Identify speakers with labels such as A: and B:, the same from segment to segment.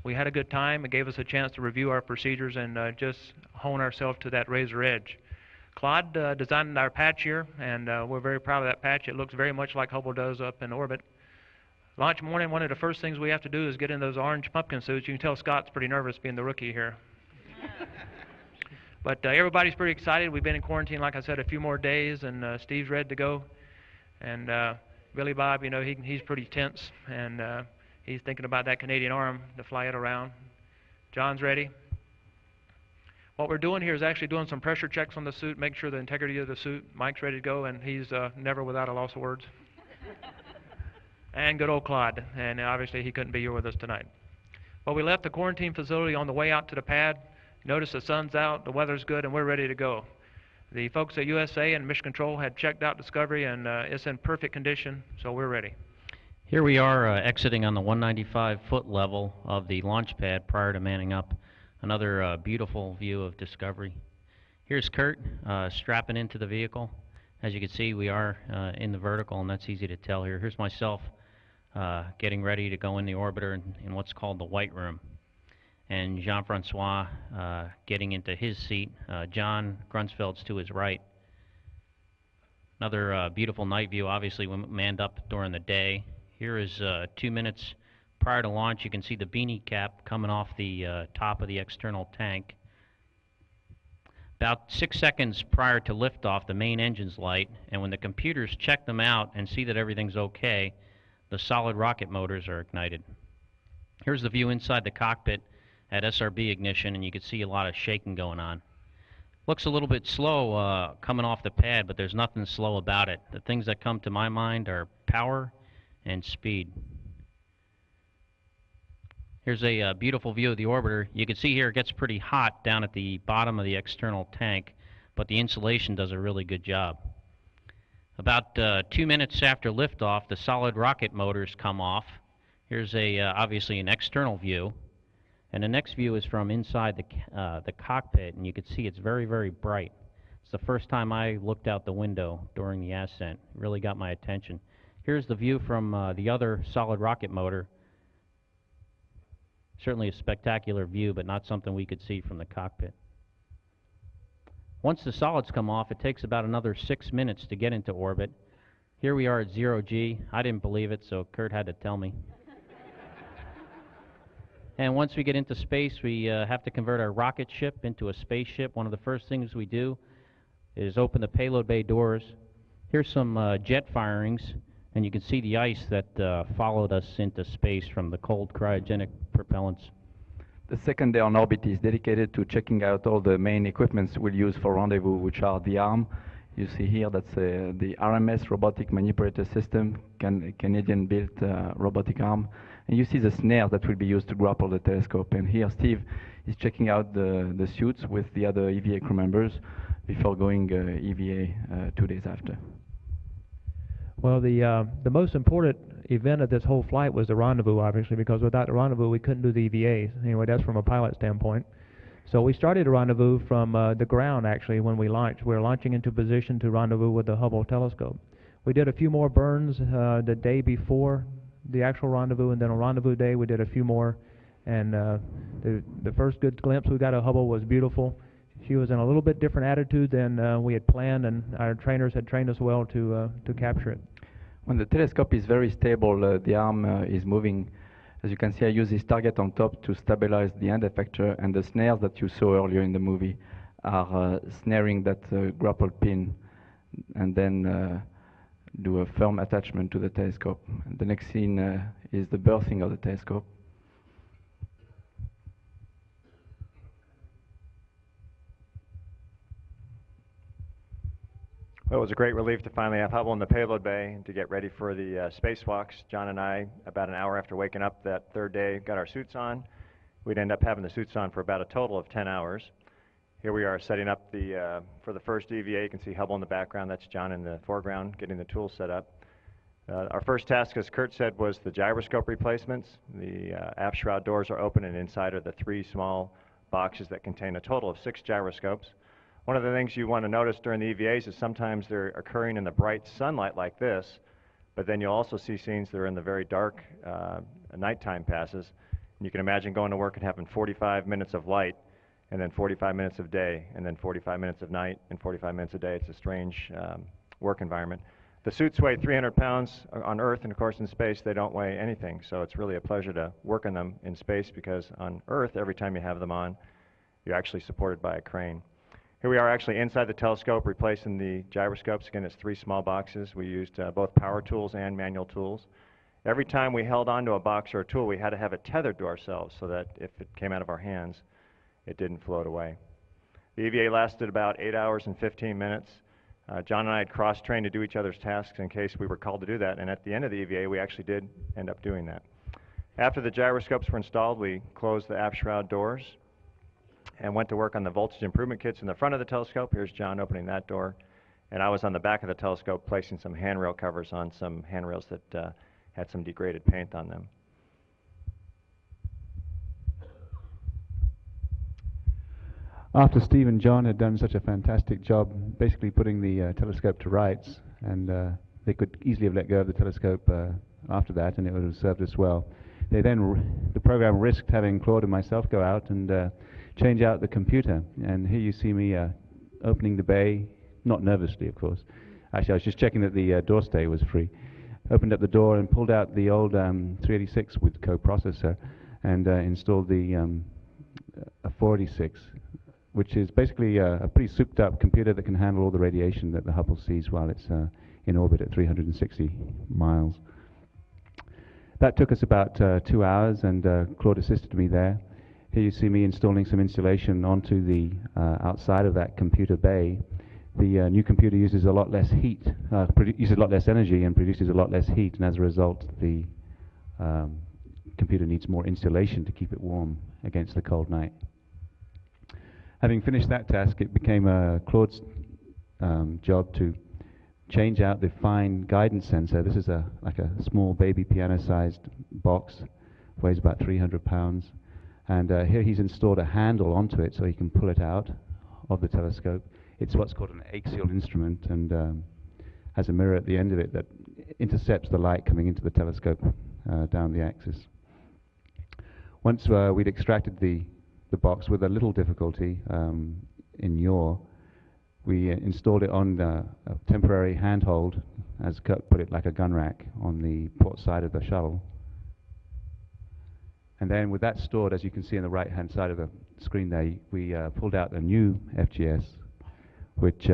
A: We had a good time. It gave us a chance to review our procedures and just hone ourselves to that razor edge. Claude designed our patch here, and we're very proud of that patch. It looks very much like Hubble does up in orbit. Launch morning, one of the first things we have to do is get in those orange pumpkin suits. You can tell Scott's pretty nervous being the rookie here. But everybody's pretty excited. We've been in quarantine, like I said, a few more days, and Steve's ready to go. And Billy Bob, you know, he's pretty tense, and he's thinking about that Canadian arm to fly it around. John's ready. What we're doing here is actually doing some pressure checks on the suit, make sure the integrity of the suit. Mike's ready to go, and he's never without a loss of words. And good old Claude, and obviously he couldn't be here with us tonight. Well, we left the quarantine facility on the way out to the pad. Notice the sun's out, the weather's good, and we're ready to go. The folks at USA and Mission Control had checked out Discovery, and it's in perfect condition, so we're ready.
B: Here we are exiting on the 195-foot level of the launch pad prior to manning up. Another beautiful view of Discovery. Here's Kurt strapping into the vehicle. As you can see, we are in the vertical, and that's easy to tell here. Here's myself getting ready to go in the orbiter in what's called the white room. And Jean-Francois getting into his seat. John Grunsfeld's to his right. Another beautiful night view. Obviously, we manned up during the day. Here is 2 minutes prior to launch. You can see the beanie cap coming off the top of the external tank. About 6 seconds prior to liftoff, the main engines light, and when the computers check them out and see that everything's okay, the solid rocket motors are ignited. Here's the view inside the cockpit at SRB ignition, and you can see a lot of shaking going on. Looks a little bit slow coming off the pad, but there's nothing slow about it. The things that come to my mind are power and speed. Here's a beautiful view of the orbiter. You can see here it gets pretty hot down at the bottom of the external tank, but the insulation does a really good job. About 2 minutes after liftoff, the solid rocket motors come off. Here's obviously an external view. And the next view is from inside the cockpit, and you can see it's very, very bright. It's the first time I looked out the window during the ascent. It really got my attention. Here's the view from the other solid rocket motor. Certainly a spectacular view, but not something we could see from the cockpit. Once the solids come off, it takes about another 6 minutes to get into orbit. Here we are at 0G. I didn't believe it, so Kurt had to tell me. And once we get into space, we have to convert our rocket ship into a spaceship. One of the first things we do is open the payload bay doors. Here's some jet firings, and you can see the ice that followed us into space from the cold cryogenic propellants.
C: The second day on orbit is dedicated to checking out all the main equipments we'll use for rendezvous, which are the arm. You see here, that's the RMS robotic manipulator system, Canadian-built robotic arm. And you see the snare that will be used to grapple the telescope. And here Steve is checking out the suits with the other EVA crew members before going EVA 2 days after.
A: Well, the most important event of this whole flight was the rendezvous, obviously, because without the rendezvous we couldn't do the EVAs. Anyway, that's from a pilot standpoint. So we started a rendezvous from the ground, actually, when we launched. We were launching into position to rendezvous with the Hubble telescope. We did a few more burns the day before the actual rendezvous, and then on rendezvous day we did a few more. And the first good glimpse we got of Hubble was beautiful. She was in a little bit different attitude than we had planned, and our trainers had trained us well to capture it.
C: When the telescope is very stable, the arm is moving. As you can see, I use this target on top to stabilize the end effector, and the snares that you saw earlier in the movie are snaring that grapple pin, and then do a firm attachment to the telescope. The next scene is the berthing of the telescope.
D: Well, it was a great relief to finally have Hubble in the payload bay and to get ready for the spacewalks. John and I, about an hour after waking up that third day, got our suits on. We'd end up having the suits on for about a total of 10 hours. Here we are setting up for the first EVA. You can see Hubble in the background. That's John in the foreground, getting the tools set up. Our first task, as Kurt said, was the gyroscope replacements. The aft shroud doors are open, and inside are the 3 small boxes that contain a total of 6 gyroscopes. One of the things you want to notice during the EVAs is sometimes they're occurring in the bright sunlight like this, but then you'll also see scenes that are in the very dark nighttime passes. And you can imagine going to work and having 45 minutes of light, and then 45 minutes of day, and then 45 minutes of night, and 45 minutes a day. It's a strange work environment. The suits weigh 300 pounds on Earth, and of course in space they don't weigh anything. So it's really a pleasure to work in them in space, because on Earth, every time you have them on, you're actually supported by a crane. Here we are actually inside the telescope replacing the gyroscopes. Again, it's 3 small boxes. We used both power tools and manual tools. Every time we held onto a box or a tool, we had to have it tethered to ourselves so that if it came out of our hands, it didn't float away. The EVA lasted about 8 hours and 15 minutes. John and I had cross-trained to do each other's tasks in case we were called to do that, and at the end of the EVA, we actually did end up doing that. After the gyroscopes were installed, we closed the aft shroud doors and went to work on the voltage improvement kits in the front of the telescope. Here's John opening that door, and I was on the back of the telescope placing some handrail covers on some handrails that had some degraded paint on them.
E: After Steve and John had done such a fantastic job basically putting the telescope to rights, and they could easily have let go of the telescope after that and it would have served us well, the program risked having Claude and myself go out and change out the computer. And here you see me opening the bay, not nervously of course. Actually I was just checking that the door stay was free. Opened up the door and pulled out the old 386 with coprocessor and installed the a 486, which is basically a pretty souped up computer that can handle all the radiation that the Hubble sees while it's in orbit at 360 miles. That took us about 2 hours, and Claude assisted me there. Here you see me installing some insulation onto the outside of that computer bay. The new computer uses a lot less heat, uses a lot less energy and produces a lot less heat, and as a result the computer needs more insulation to keep it warm against the cold night. Having finished that task, it became Claude's job to change out the fine guidance sensor. This is like a small baby piano-sized box, weighs about 300 pounds. And here he's installed a handle onto it so he can pull it out of the telescope. It's what's called an axial instrument, and has a mirror at the end of it that intercepts the light coming into the telescope down the axis. Once we'd extracted the box with a little difficulty in yaw, we installed it on a temporary handhold, as Kurt put it, like a gun rack on the port side of the shuttle. And then with that stored, as you can see on the right-hand side of the screen there, we pulled out a new FGS, which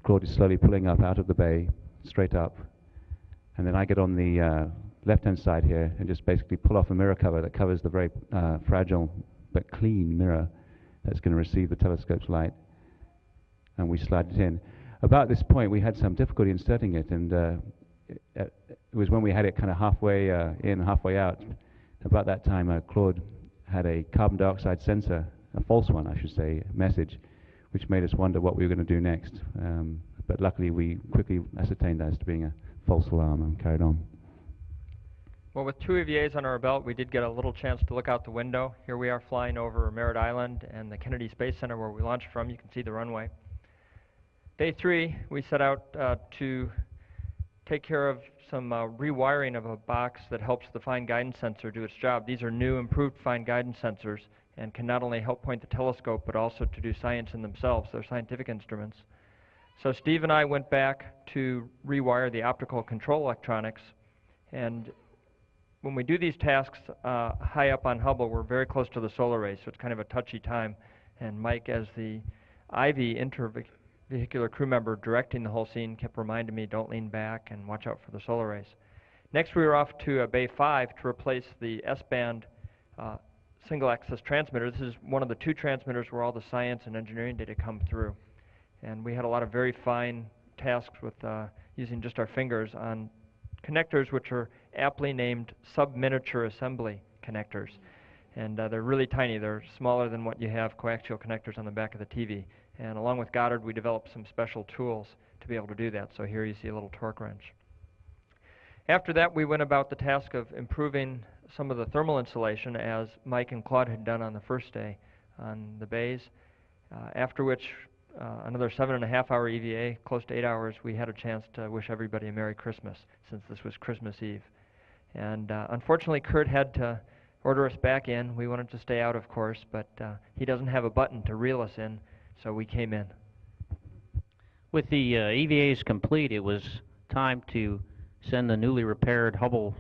E: Claude is slowly pulling up out of the bay, straight up. And then I get on the left-hand side here and just basically pull off a mirror cover that covers the very fragile but clean mirror that's going to receive the telescope's light. And we slide it in. About this point, we had some difficulty inserting it, and it was when we had it kind of halfway in, halfway out. About that time, Claude had a carbon dioxide sensor, a false one, I should say, message, which made us wonder what we were going to do next. But luckily, we quickly ascertained that as to being a false alarm and carried on.
F: Well, with 2 EVAs under our belt, we did get a little chance to look out the window. Here we are flying over Merritt Island and the Kennedy Space Center where we launched from. You can see the runway. Day 3, we set out to take care of some rewiring of a box that helps the fine guidance sensor do its job. These are new, improved fine guidance sensors and can not only help point the telescope, but also to do science in themselves. They're scientific instruments. So Steve and I went back to rewire the optical control electronics, and when we do these tasks high up on Hubble, we're very close to the solar rays, so it's kind of a touchy time. And Mike, as the Ivy intervehicular crew member directing the whole scene, kept reminding me, don't lean back and watch out for the solar rays. Next, we were off to Bay 5 to replace the S-band single-access transmitter. This is one of the 2 transmitters where all the science and engineering data come through. And we had a lot of very fine tasks with using just our fingers on connectors which are aptly named sub-miniature assembly connectors. And they're really tiny. They're smaller than what you have coaxial connectors on the back of the TV. And along with Goddard, we developed some special tools to be able to do that. So here you see a little torque wrench. After that, we went about the task of improving some of the thermal insulation, as Mike and Claude had done on the first day on the bays, after which another 7.5-hour EVA, close to 8 hours, we had a chance to wish everybody a Merry Christmas, since this was Christmas Eve. And unfortunately, Kurt had to, order us back in. We wanted to stay out, of course, but he doesn't have a button to reel us in, so we came in.
B: With the EVAs complete, it was time to send the newly repaired Hubble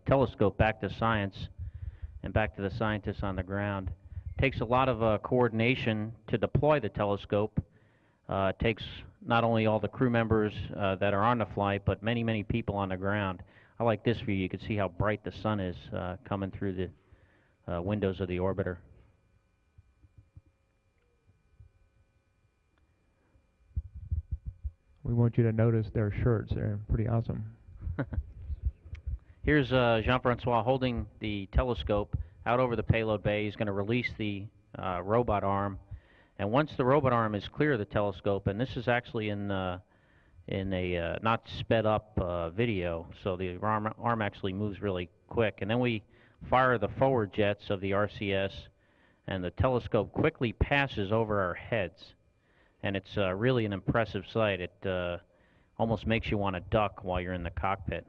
B: telescope back to science and back to the scientists on the ground. It takes a lot of coordination to deploy the telescope. It takes not only all the crew members that are on the flight, but many, many people on the ground. I like this view. You can see how bright the sun is coming through the windows of the orbiter.
A: We want you to notice their shirts. They're pretty awesome.
B: Here's Jean-Francois holding the telescope out over the payload bay. He's going to release the robot arm. And once the robot arm is clear of the telescope, and this is actually in a not sped up video, so the arm actually moves really quick. And then we fire the forward jets of the RCS, and the telescope quickly passes over our heads. And it's really an impressive sight. It almost makes you want to duck while you're in the cockpit.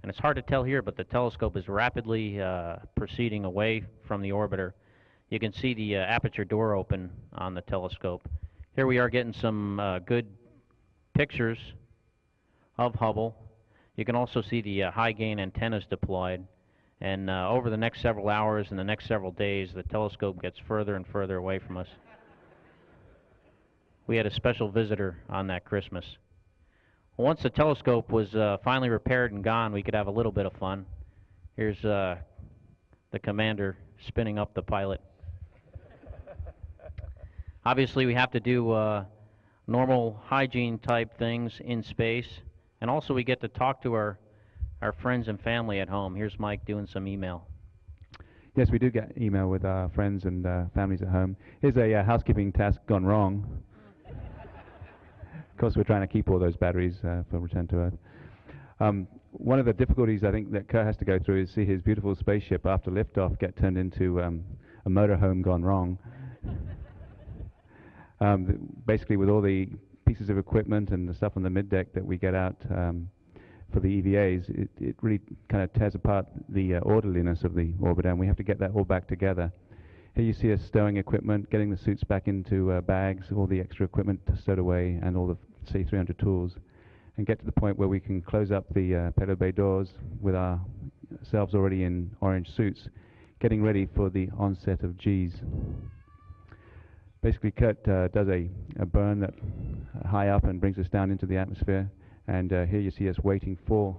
B: And it's hard to tell here, but the telescope is rapidly proceeding away from the orbiter. You can see the aperture door open on the telescope. Here we are getting some good pictures of Hubble. You can also see the high gain antennas deployed. And over the next several hours and the next several days, the telescope gets further and further away from us. We had a special visitor on that Christmas. Once the telescope was finally repaired and gone, we could have a little bit of fun. Here's the commander spinning up the pilot. Obviously, we have to do normal hygiene type things in space, and also we get to talk to our friends and family at home. Here's Mike doing some email.
E: Yes, we do get email with our friends and families at home. Here's a housekeeping task gone wrong. Of course, we're trying to keep all those batteries for return to Earth. One of the difficulties I think that Kurt has to go through is see his beautiful spaceship after liftoff get turned into a motorhome gone wrong. Basically, with all the pieces of equipment and the stuff on the middeck that we get out for the EVAs, it really kind of tears apart the orderliness of the orbiter, and we have to get that all back together. Here you see us stowing equipment, getting the suits back into bags, all the extra equipment stowed away, and all the C300 tools, and get to the point where we can close up the payload bay doors with ourselves already in orange suits, getting ready for the onset of Gs. Basically, Kurt does a burn that high up and brings us down into the atmosphere, and here you see us waiting for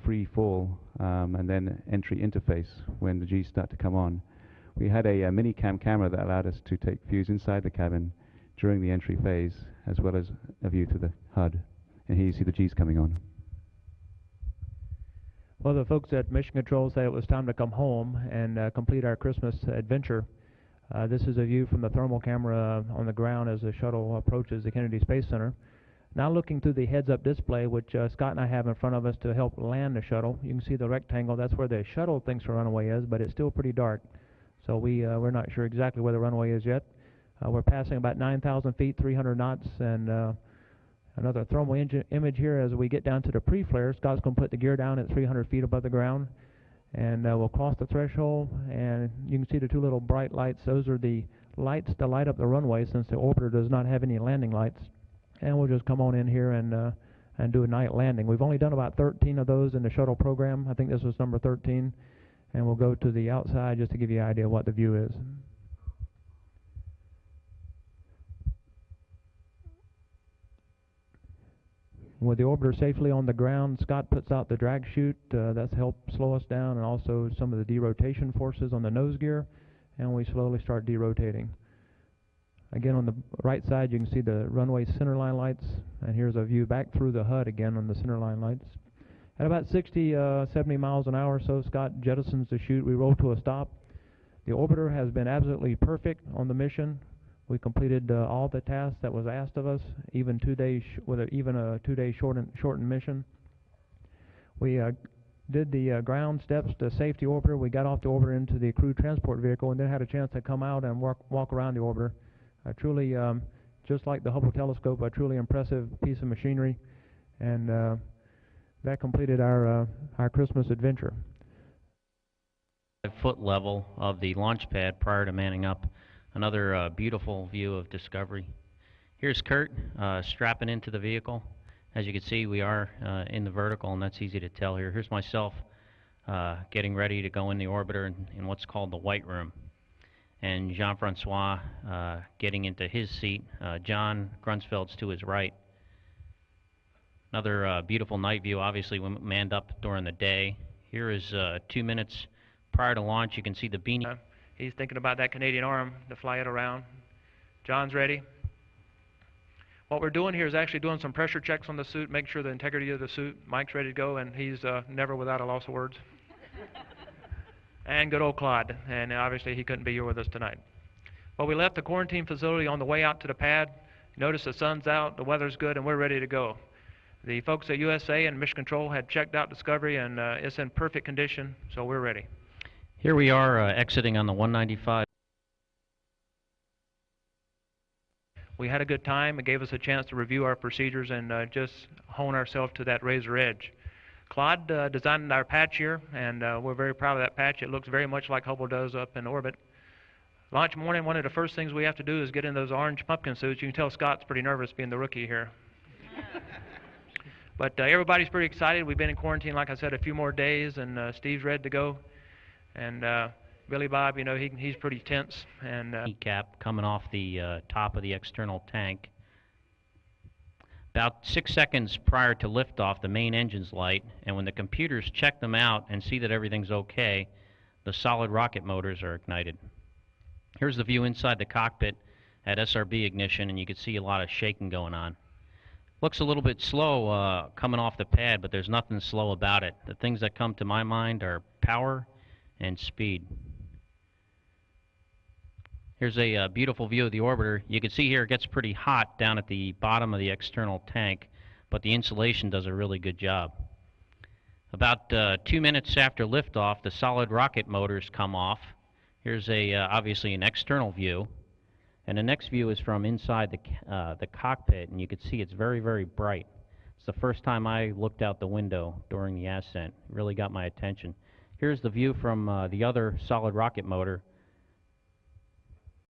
E: free fall and then entry interface when the Gs start to come on. We had a mini camera that allowed us to take views inside the cabin during the entry phase, as well as a view to the HUD. And here you see the Gs coming on.
A: Well, the folks at Mission Control said it was time to come home and complete our Christmas adventure. This is a view from the thermal camera on the ground as the shuttle approaches the Kennedy Space Center. Now looking through the heads-up display, which Scott and I have in front of us to help land the shuttle, you can see the rectangle. That's where the shuttle thinks the runway is, but it's still pretty dark. So we're not sure exactly where the runway is yet. We're passing about 9,000 feet, 300 knots, and another thermal image here as we get down to the pre-flare. Scott's going to put the gear down at 300 feet above the ground, and we'll cross the threshold, and you can see the two little bright lights. Those are the lights to light up the runway since the orbiter does not have any landing lights. And we'll just come on in here and do a night landing. We've only done about 13 of those in the shuttle program. I think this was number 13. And we'll go to the outside just to give you an idea of what the view is. With the orbiter safely on the ground, Scott puts out the drag chute. That's helped slow us down, and also some of the derotation forces on the nose gear, and we slowly start derotating. Again, on the right side, you can see the runway centerline lights, and here's a view back through the HUD again on the centerline lights. At about 60, 70 miles an hour or so, Scott jettisons the chute. We roll to a stop. The orbiter has been absolutely perfect on the mission. We completed all the tasks that was asked of us, even 2 days even a 2-day shortened mission. We did the ground steps to safety orbiter. We got off the orbiter into the crew transport vehicle, and then had a chance to come out and walk around the orbiter. Truly, just like the Hubble telescope, a truly impressive piece of machinery, and that completed our Christmas adventure.
B: 5-foot level of the launch pad prior to manning up. Another beautiful view of Discovery. Here's Kurt strapping into the vehicle. As you can see, we are in the vertical, and that's easy to tell here. Here's myself getting ready to go in the orbiter in what's called the white room. And Jean-Francois getting into his seat. John Grunsfeld's to his right. Another beautiful night view. Obviously, we manned up during the day. Here is 2 minutes prior to launch. You can see the beanie.
G: He's thinking about that Canadian arm to fly it around. John's ready. What we're doing here is actually doing some pressure checks on the suit, make sure the integrity of the suit. Mike's ready to go, and he's never without a loss of words. And good old Claude, and obviously he couldn't be here with us tonight. Well, we left the quarantine facility on the way out to the pad. Notice the sun's out, the weather's good, and we're ready to go. The folks at USA and Mission Control had checked out Discovery, and it's in perfect condition, so we're ready.
B: Here we are exiting on the 195.
G: We had a good time. It gave us a chance to review our procedures and just hone ourselves to that razor edge. Claude designed our patch here, and we're very proud of that patch. It looks very much like Hubble does up in orbit. Launch morning, one of the first things we have to do is get in those orange pumpkin suits. You can tell Scott's pretty nervous being the rookie here. But everybody's pretty excited. We've been in quarantine, like I said, a few more days, and Steve's ready to go. And Billy Bob, you know, he's pretty tense. And
B: cap coming off the top of the external tank. About 6 seconds prior to liftoff, the main engines light, and when the computers check them out and see that everything's okay, the solid rocket motors are ignited. Here's the view inside the cockpit at SRB ignition, and you can see a lot of shaking going on. Looks a little bit slow coming off the pad, but there's nothing slow about it. The things that come to my mind are power and speed. Here's a beautiful view of the orbiter. You can see here it gets pretty hot down at the bottom of the external tank, but the insulation does a really good job. About 2 minutes after liftoff, the solid rocket motors come off. Here's obviously an external view, and the next view is from inside the cockpit, and you can see it's very, very bright. It's the first time I looked out the window during the ascent. It really got my attention. Here's the view from the other solid rocket motor.